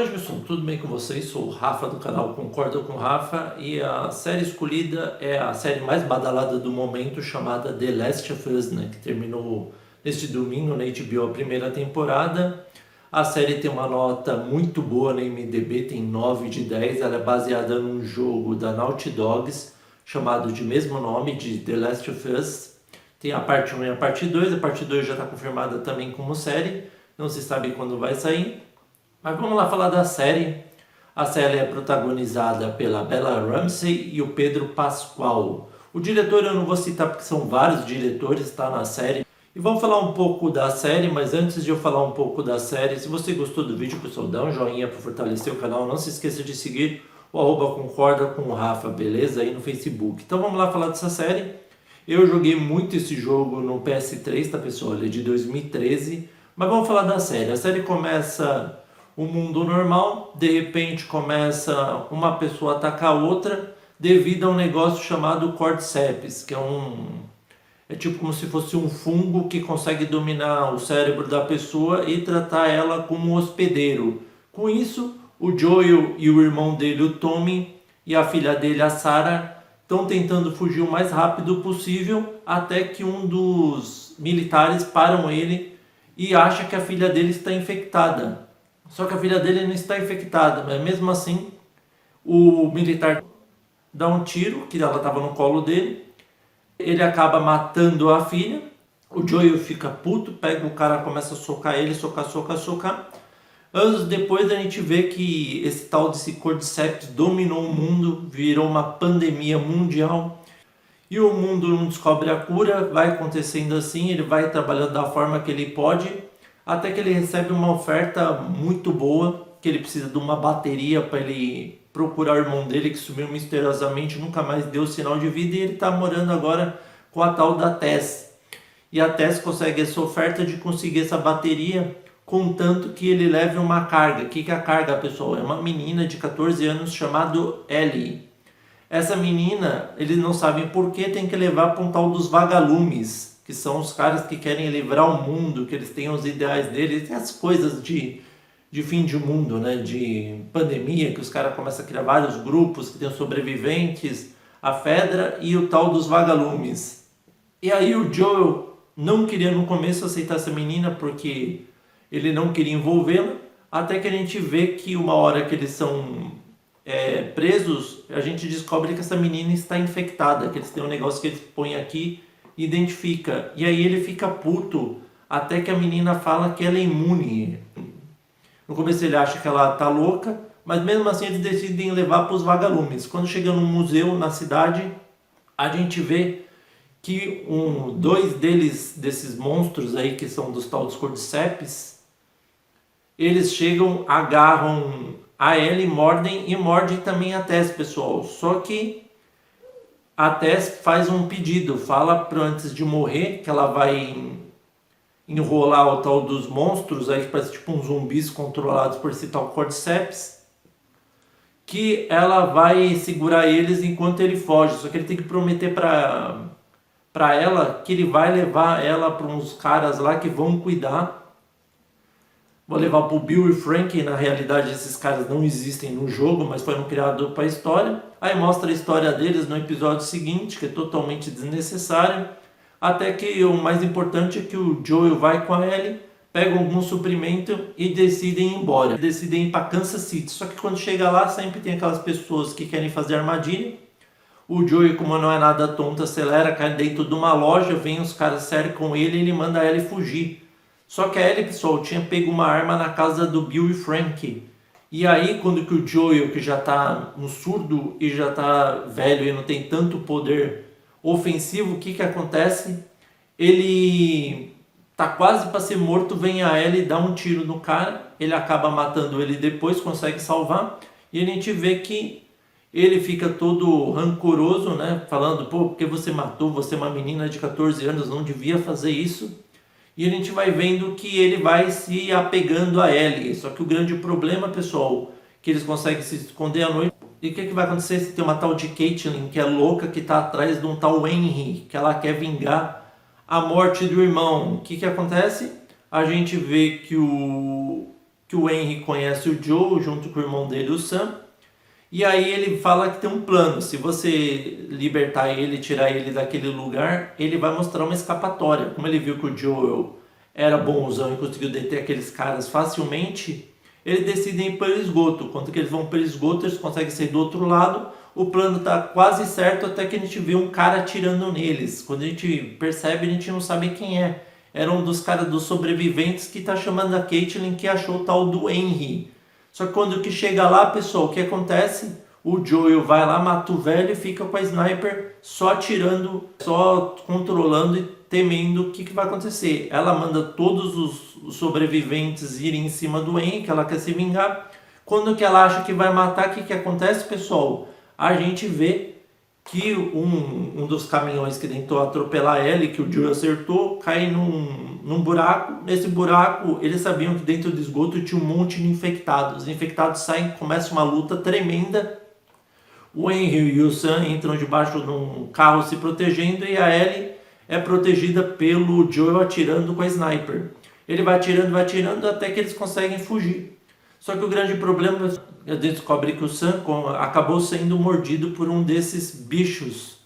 Olá, Gilson, tudo bem com vocês? Sou o Rafa do canal Concorda com o Rafa e a série escolhida é a série mais badalada do momento chamada The Last of Us, né? Que terminou neste domingo na HBO a primeira temporada. A série tem uma nota muito boa na IMDb, tem 9 de 10. Ela é baseada num jogo da Naughty Dogs chamado de mesmo nome, de The Last of Us. Tem a parte 1 e a parte 2. A parte 2 já está confirmada também como série. Não se sabe quando vai sair. Mas vamos lá falar da série. A série é protagonizada pela Bella Ramsey e o Pedro Pascal. O diretor eu não vou citar porque são vários diretores, está na série. E vamos falar um pouco da série, mas antes de eu falar um pouco da série, se você gostou do vídeo, pessoal, dá um joinha para fortalecer o canal. Não se esqueça de seguir o @concorda com o Rafa, beleza? Aí no Facebook. Então vamos lá falar dessa série. Eu joguei muito esse jogo no PS3, tá pessoal? Ele é de 2013. Mas vamos falar da série. A série começa o mundo normal, de repente começa uma pessoa a atacar outra devido a um negócio chamado Cordyceps, que é tipo como se fosse um fungo que consegue dominar o cérebro da pessoa e tratar ela como um hospedeiro. Com isso, o Joel e o irmão dele, o Tommy, e a filha dele, a Sarah, estão tentando fugir o mais rápido possível até que um dos militares param ele e acha que a filha dele está infectada. Só que a filha dele não está infectada, mas mesmo assim o militar dá um tiro, que ela estava no colo dele, ele acaba matando a filha, o Joel fica puto, pega o cara, começa a socar ele, socar. Anos depois a gente vê que esse tal desse Cordyceps dominou o mundo, virou uma pandemia mundial, e o mundo não descobre a cura, vai acontecendo assim, ele vai trabalhando da forma que ele pode, até que ele recebe uma oferta muito boa, que ele precisa de uma bateria para ele procurar o irmão dele que sumiu misteriosamente, nunca mais deu sinal de vida, e ele está morando agora com a tal da Tess. E a Tess consegue essa oferta de conseguir essa bateria, contanto que ele leve uma carga. O que é a carga, pessoal? É uma menina de 14 anos chamada Ellie. Essa menina, eles não sabem por que, tem que levar para um tal dos vagalumes, que são os caras que querem livrar o mundo, que eles têm os ideais deles, tem as coisas de fim de mundo, né? De pandemia, que os caras começam a criar vários grupos, que tem os sobreviventes, a Fedra e o tal dos vagalumes. E aí o Joel não queria no começo aceitar essa menina, porque ele não queria envolvê-la, até que a gente vê que uma hora que eles são presos, a gente descobre que essa menina está infectada, que eles têm um negócio que eles põem aqui, identifica, e aí ele fica puto até que a menina fala que ela é imune. No começo ele acha que ela tá louca, mas mesmo assim eles decidem levar para os vagalumes. Quando chega num museu na cidade, a gente vê que dois desses monstros aí, que são dos tal dos Cordyceps, eles chegam, agarram a Ellie, mordem e mordem também a Tess, pessoal. Só que a Tess faz um pedido, fala antes de morrer que ela vai enrolar o tal dos monstros, aí que parece tipo uns zumbis controlados por esse tal Cordyceps, que ela vai segurar eles enquanto ele foge. Só que ele tem que prometer para ela que ele vai levar ela para uns caras lá que vão cuidar. Vou levar para o Bill e Frank, na realidade esses caras não existem no jogo, mas foram criados para a história. Aí mostra a história deles no episódio seguinte, que é totalmente desnecessário. Até que o mais importante é que o Joel vai com a Ellie, pega algum suprimento e decidem ir embora. Decidem ir para Kansas City. Só que quando chega lá sempre tem aquelas pessoas que querem fazer armadilha. O Joel, como não é nada tonto, acelera, cai dentro de uma loja, vem os caras cercam ele e ele manda a Ellie fugir. Só que a Ellie, pessoal, tinha pego uma arma na casa do Bill e Frank. E aí, quando que o Joel, que já tá um surdo e já tá velho e não tem tanto poder ofensivo, o que acontece? Ele tá quase para ser morto, vem a Ellie, dá um tiro no cara, ele acaba matando ele depois, consegue salvar, e a gente vê que ele fica todo rancoroso, né? Falando, pô, porque você matou? Você é uma menina de 14 anos, não devia fazer isso. E a gente vai vendo que ele vai se apegando a Ellie. Só que o grande problema, pessoal, que eles conseguem se esconder à noite. E o que vai acontecer se tem uma tal de Caitlyn, que é louca, que está atrás de um tal Henry, que ela quer vingar a morte do irmão. O que acontece? A gente vê que o que o Henry conhece o Joe junto com o irmão dele, o Sam. E aí ele fala que tem um plano. Se você libertar ele, tirar ele daquele lugar, ele vai mostrar uma escapatória. Como ele viu que o Joel era bonzão e conseguiu deter aqueles caras facilmente, ele decide ir para o esgoto. Quando que eles vão para o esgoto, eles conseguem sair do outro lado. O plano está quase certo até que a gente vê um cara atirando neles. Quando a gente percebe, a gente não sabe quem é. Era um dos caras dos sobreviventes que está chamando a Caitlyn, que achou o tal do Henry. Só que quando que chega lá, pessoal, o que acontece? O Joel vai lá, mata o velho e fica com a sniper só atirando, só controlando e temendo o que vai acontecer. Ela manda todos os sobreviventes irem em cima do Henry, que ela quer se vingar. Quando que ela acha que vai matar, o que acontece, pessoal? A gente vê que um dos caminhões que tentou atropelar ela e que o Joel acertou, cai num buraco. Nesse buraco, eles sabiam que dentro do esgoto tinha um monte de infectados. Os infectados saem, começa uma luta tremenda. O Henry e o Sam entram debaixo de um carro se protegendo e a Ellie é protegida pelo Joel atirando com a sniper. Ele vai atirando até que eles conseguem fugir. Só que o grande problema é que a gente descobre que o Sam acabou sendo mordido por um desses bichos.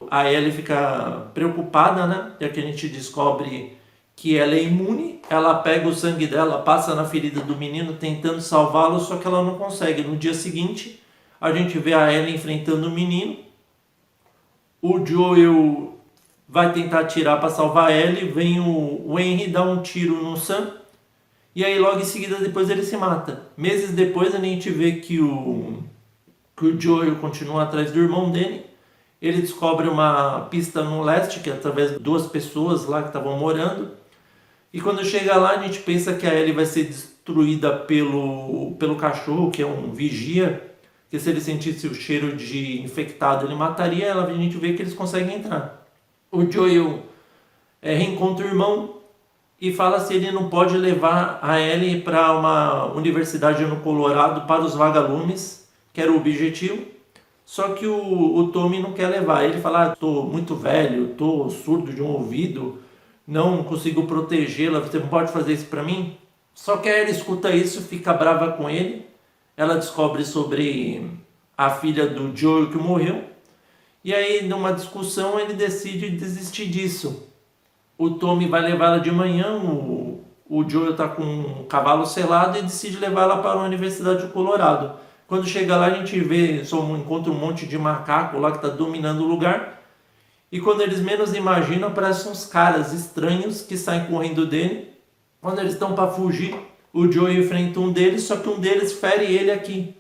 A Ellie fica preocupada, né? E aqui a gente descobre que ela é imune. Ela pega o sangue dela, passa na ferida do menino tentando salvá-lo, só que ela não consegue. No dia seguinte, a gente vê a Ellie enfrentando o menino. O Joel vai tentar atirar para salvar a Ellie. Vem o Henry dar um tiro no Sam. E aí logo em seguida depois ele se mata. Meses depois a gente vê que o Joel continua atrás do irmão dele. Ele descobre uma pista no leste, que é através de 2 pessoas lá que estavam morando. E quando chega lá a gente pensa que a Ellie vai ser destruída pelo cachorro, que é um vigia. Que se ele sentisse o cheiro de infectado ele mataria ela. A gente vê que eles conseguem entrar. O Joel reencontra o irmão e fala se ele não pode levar a Ellie para uma universidade no Colorado para os vagalumes, que era o objetivo. Só que o Tommy não quer levar. Ele fala, estou muito velho, estou surdo de um ouvido, não consigo protegê-la, você não pode fazer isso para mim? Só que a Ellie escuta isso, fica brava com ele. Ela descobre sobre a filha do Joel que morreu. E aí, numa discussão, ele decide desistir disso. O Tommy vai levar ela de manhã, o Joel está com um cavalo selado e decide levar ela para a Universidade do Colorado. Quando chega lá a gente encontra um monte de macaco lá que está dominando o lugar. E quando eles menos imaginam, aparecem uns caras estranhos que saem correndo dele. Quando eles estão para fugir, o Joel enfrenta um deles, só que um deles fere ele aqui.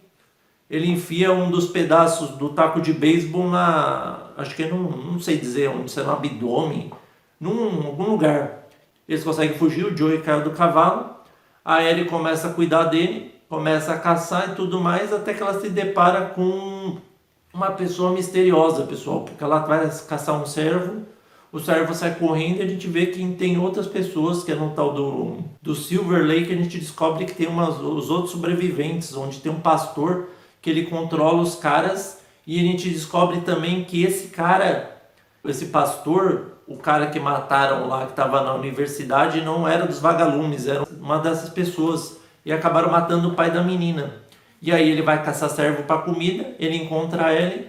Ele enfia um dos pedaços do taco de beisebol acho que não sei dizer onde, se é no abdômen, em algum lugar. Eles conseguem fugir, o Joey cai do cavalo, a Ellie começa a cuidar dele, começa a caçar e tudo mais, até que ela se depara com uma pessoa misteriosa, pessoal, porque ela vai caçar um cervo, o cervo sai correndo e a gente vê que tem outras pessoas, que é no tal do Silver Lake, a gente descobre que tem os outros sobreviventes, onde tem um pastor que ele controla os caras, e a gente descobre também que esse pastor, o cara que mataram lá, que estava na universidade, não era dos vagalumes, era uma dessas pessoas. E acabaram matando o pai da menina. E aí ele vai caçar servo para comida, ele encontra a Ellie.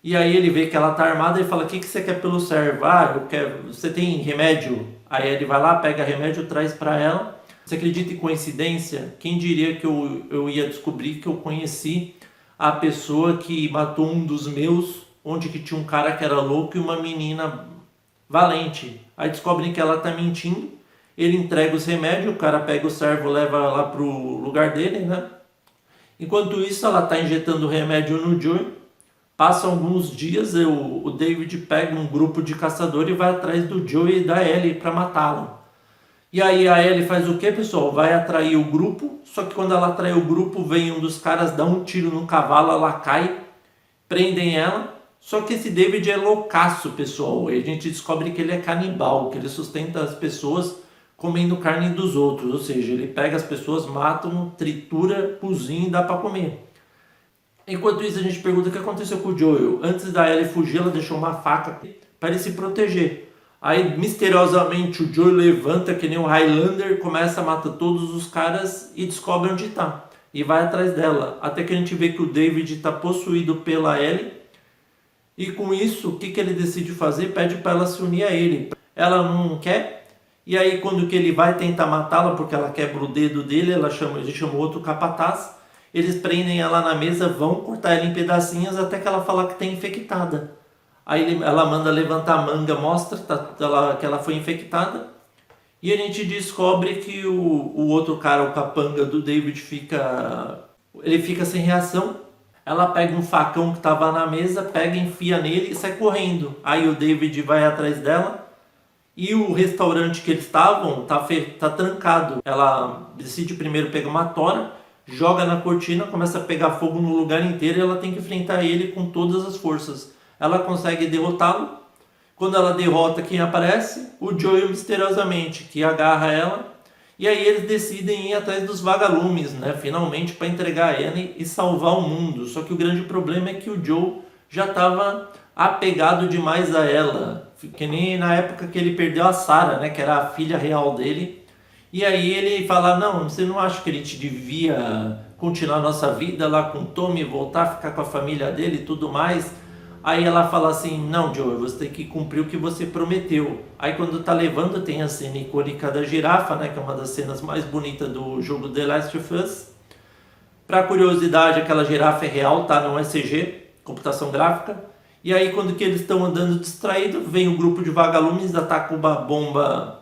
E aí ele vê que ela tá armada e fala, o que você quer pelo servo? Eu quero, você tem remédio? Aí ele vai lá, pega remédio, traz para ela. Você acredita em coincidência? Quem diria que eu ia descobrir que eu conheci a pessoa que matou um dos meus, onde que tinha um cara que era louco e uma menina valente. Aí descobrem que ela tá mentindo, ele entrega os remédios, o cara pega o servo, leva lá pro lugar dele, né? Enquanto isso, ela tá injetando remédio no Joey. Passam alguns dias, o David pega um grupo de caçadores e vai atrás do Joey e da Ellie para matá-lo. E aí a Ellie faz o que, pessoal? Vai atrair o grupo, só que quando ela atrai o grupo, vem um dos caras, dá um tiro no cavalo, ela cai, prendem ela. Só que esse David é loucaço, pessoal. E a gente descobre que ele é canibal, que ele sustenta as pessoas comendo carne dos outros. Ou seja, ele pega as pessoas, matam, tritura, cozinha e dá para comer. Enquanto isso, a gente pergunta o que aconteceu com o Joel. Antes da Ellie fugir, ela deixou uma faca para ele se proteger. Aí, misteriosamente, o Joey levanta que nem um Highlander, começa a matar todos os caras e descobre onde tá. E vai atrás dela. Até que a gente vê que o David tá possuído pela Ellie. E com isso, o que ele decide fazer? Pede para ela se unir a ele. Ela não quer. E aí, quando que ele vai tentar matá-la, porque ela quebra o dedo dele, ele chama outro capataz. Eles prendem ela na mesa, vão cortar ela em pedacinhos até que ela fala que está infectada. Aí ela manda levantar a manga, mostra que ela foi infectada. E a gente descobre que o outro cara, o capanga do David, ele fica sem reação. Ela pega um facão que estava na mesa, pega, enfia nele e sai correndo. Aí o David vai atrás dela. E o restaurante que eles estavam tá trancado. Ela decide primeiro pegar uma tora, joga na cortina, começa a pegar fogo no lugar inteiro e ela tem que enfrentar ele com todas as forças. Ela consegue derrotá-lo. Quando ela derrota, quem aparece? O Joel, misteriosamente, que agarra ela. E aí eles decidem ir atrás dos vagalumes, né? Finalmente, para entregar a Annie e salvar o mundo. Só que o grande problema é que o Joe já estava apegado demais a ela. Que nem na época que ele perdeu a Sarah, né? Que era a filha real dele. E aí ele fala, não, você não acha que a gente devia continuar a nossa vida lá com o Tommy, voltar a ficar com a família dele e tudo mais? Aí ela fala assim, não, Joey, você tem que cumprir o que você prometeu. Aí quando tá levando tem a cena icônica da girafa, né, que é uma das cenas mais bonitas do jogo The Last of Us. Pra curiosidade, aquela girafa é real, tá? Não é CG, computação gráfica. E aí quando que eles estão andando distraídos, vem um grupo de vagalumes, ataca uma bomba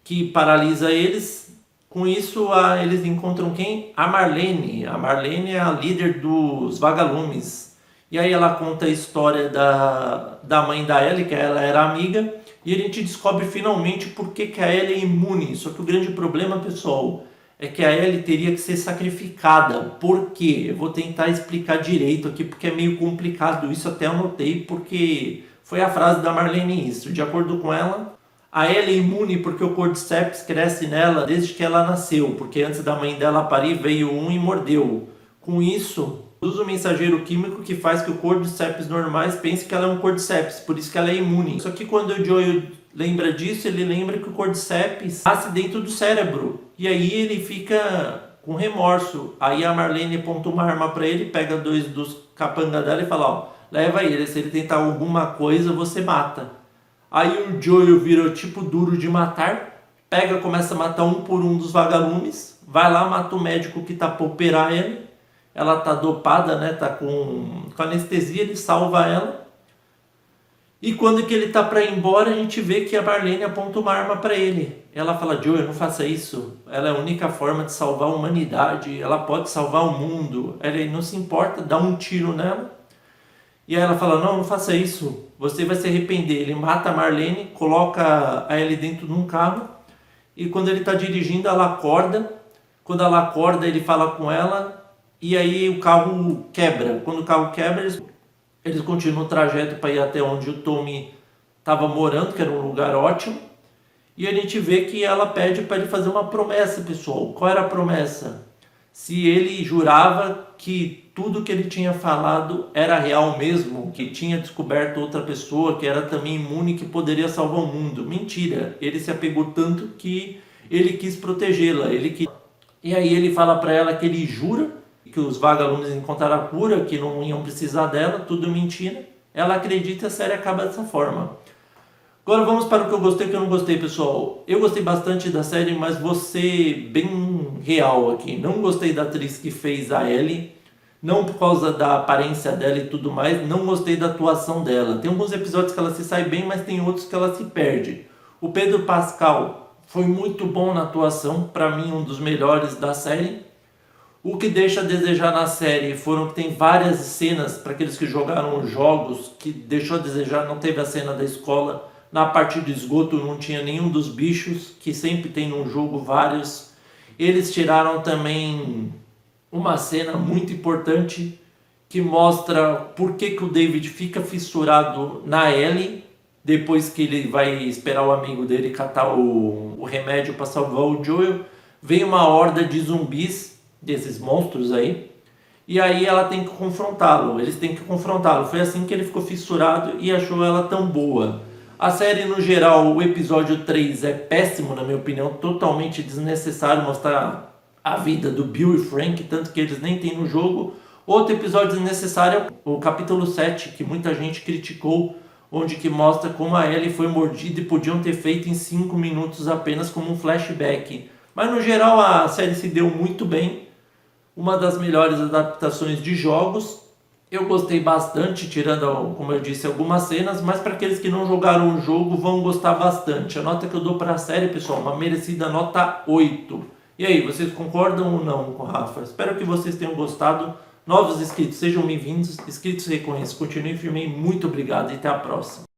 que paralisa eles. Com isso, eles encontram quem? A Marlene. A Marlene é a líder dos vagalumes. E aí ela conta a história da mãe da Ellie, que ela era amiga, e a gente descobre finalmente por que a Ellie é imune. Só que o grande problema, pessoal, é que a Ellie teria que ser sacrificada. Por quê? Eu vou tentar explicar direito aqui, porque é meio complicado. Isso até anotei, porque foi a frase da Marlene isso. De acordo com ela, a Ellie é imune porque o Cordyceps cresce nela desde que ela nasceu, porque antes da mãe dela parir veio um e mordeu. Com isso, usa um mensageiro químico que faz que o Cordyceps normais pense que ela é um Cordyceps, por isso que ela é imune. Só que quando o Joel lembra disso, ele lembra que o Cordyceps nasce dentro do cérebro. E aí ele fica com remorso. Aí a Marlene aponta uma arma para ele, pega dois dos capangas dela e fala, ó, leva ele, se ele tentar alguma coisa, você mata. Aí o Joel virou tipo duro de matar, pega, começa a matar um por um dos vagalumes, vai lá, mata o médico que tá pra operar ele. Ela tá dopada, né? Tá com anestesia, ele salva ela. E quando que ele tá para ir embora, a gente vê que a Marlene aponta uma arma para ele. Ela fala, Joey, não faça isso. Ela é a única forma de salvar a humanidade. Ela pode salvar o mundo. Ele não se importa, dá um tiro nela. E aí ela fala, não faça isso. Você vai se arrepender. Ele mata a Marlene, coloca a Ellie dentro de um carro. E quando ele tá dirigindo, ela acorda. Quando ela acorda, ele fala com ela. E aí o carro quebra. Quando o carro quebra, eles continuam o trajeto para ir até onde o Tommy estava morando, que era um lugar ótimo. E a gente vê que ela pede para ele fazer uma promessa, pessoal. Qual era a promessa? Se ele jurava que tudo que ele tinha falado era real mesmo, que tinha descoberto outra pessoa, que era também imune, que poderia salvar o mundo. Mentira. Ele se apegou tanto que ele quis protegê-la. E aí ele fala para ela que ele jura que os vagalumes encontraram a cura, que não iam precisar dela, tudo mentira. Ela acredita e a série acaba dessa forma. Agora vamos para o que eu gostei e o que eu não gostei, pessoal. Eu gostei bastante da série, mas vou ser bem real aqui. Não gostei da atriz que fez a Ellie, não por causa da aparência dela e tudo mais, não gostei da atuação dela. Tem alguns episódios que ela se sai bem, mas tem outros que ela se perde. O Pedro Pascal foi muito bom na atuação, para mim um dos melhores da série. O que deixa a desejar na série foram que tem várias cenas, para aqueles que jogaram os jogos, que deixou a desejar, não teve a cena da escola. Na parte do esgoto não tinha nenhum dos bichos, que sempre tem num jogo vários. Eles tiraram também uma cena muito importante, que mostra por que o David fica fissurado na Ellie, depois que ele vai esperar o amigo dele catar o remédio para salvar o Joel. Vem uma horda de zumbis, desses monstros aí, e aí ela tem que confrontá-lo, eles têm que confrontá-lo. Foi assim que ele ficou fissurado e achou ela tão boa. A série, no geral, o episódio 3 é péssimo, na minha opinião, totalmente desnecessário mostrar a vida do Bill e Frank, tanto que eles nem tem no jogo. Outro episódio desnecessário é o capítulo 7, que muita gente criticou, onde que mostra como a Ellie foi mordida e podiam ter feito em 5 minutos apenas como um flashback. Mas no geral a série se deu muito bem, uma das melhores adaptações de jogos. Eu gostei bastante, tirando, como eu disse, algumas cenas, mas para aqueles que não jogaram o jogo vão gostar bastante. A nota que eu dou para a série, pessoal, uma merecida nota 8. E aí, vocês concordam ou não com o Rafa? Espero que vocês tenham gostado. Novos inscritos, sejam bem-vindos. Inscritos reconheço, continuem firme. Muito obrigado e até a próxima.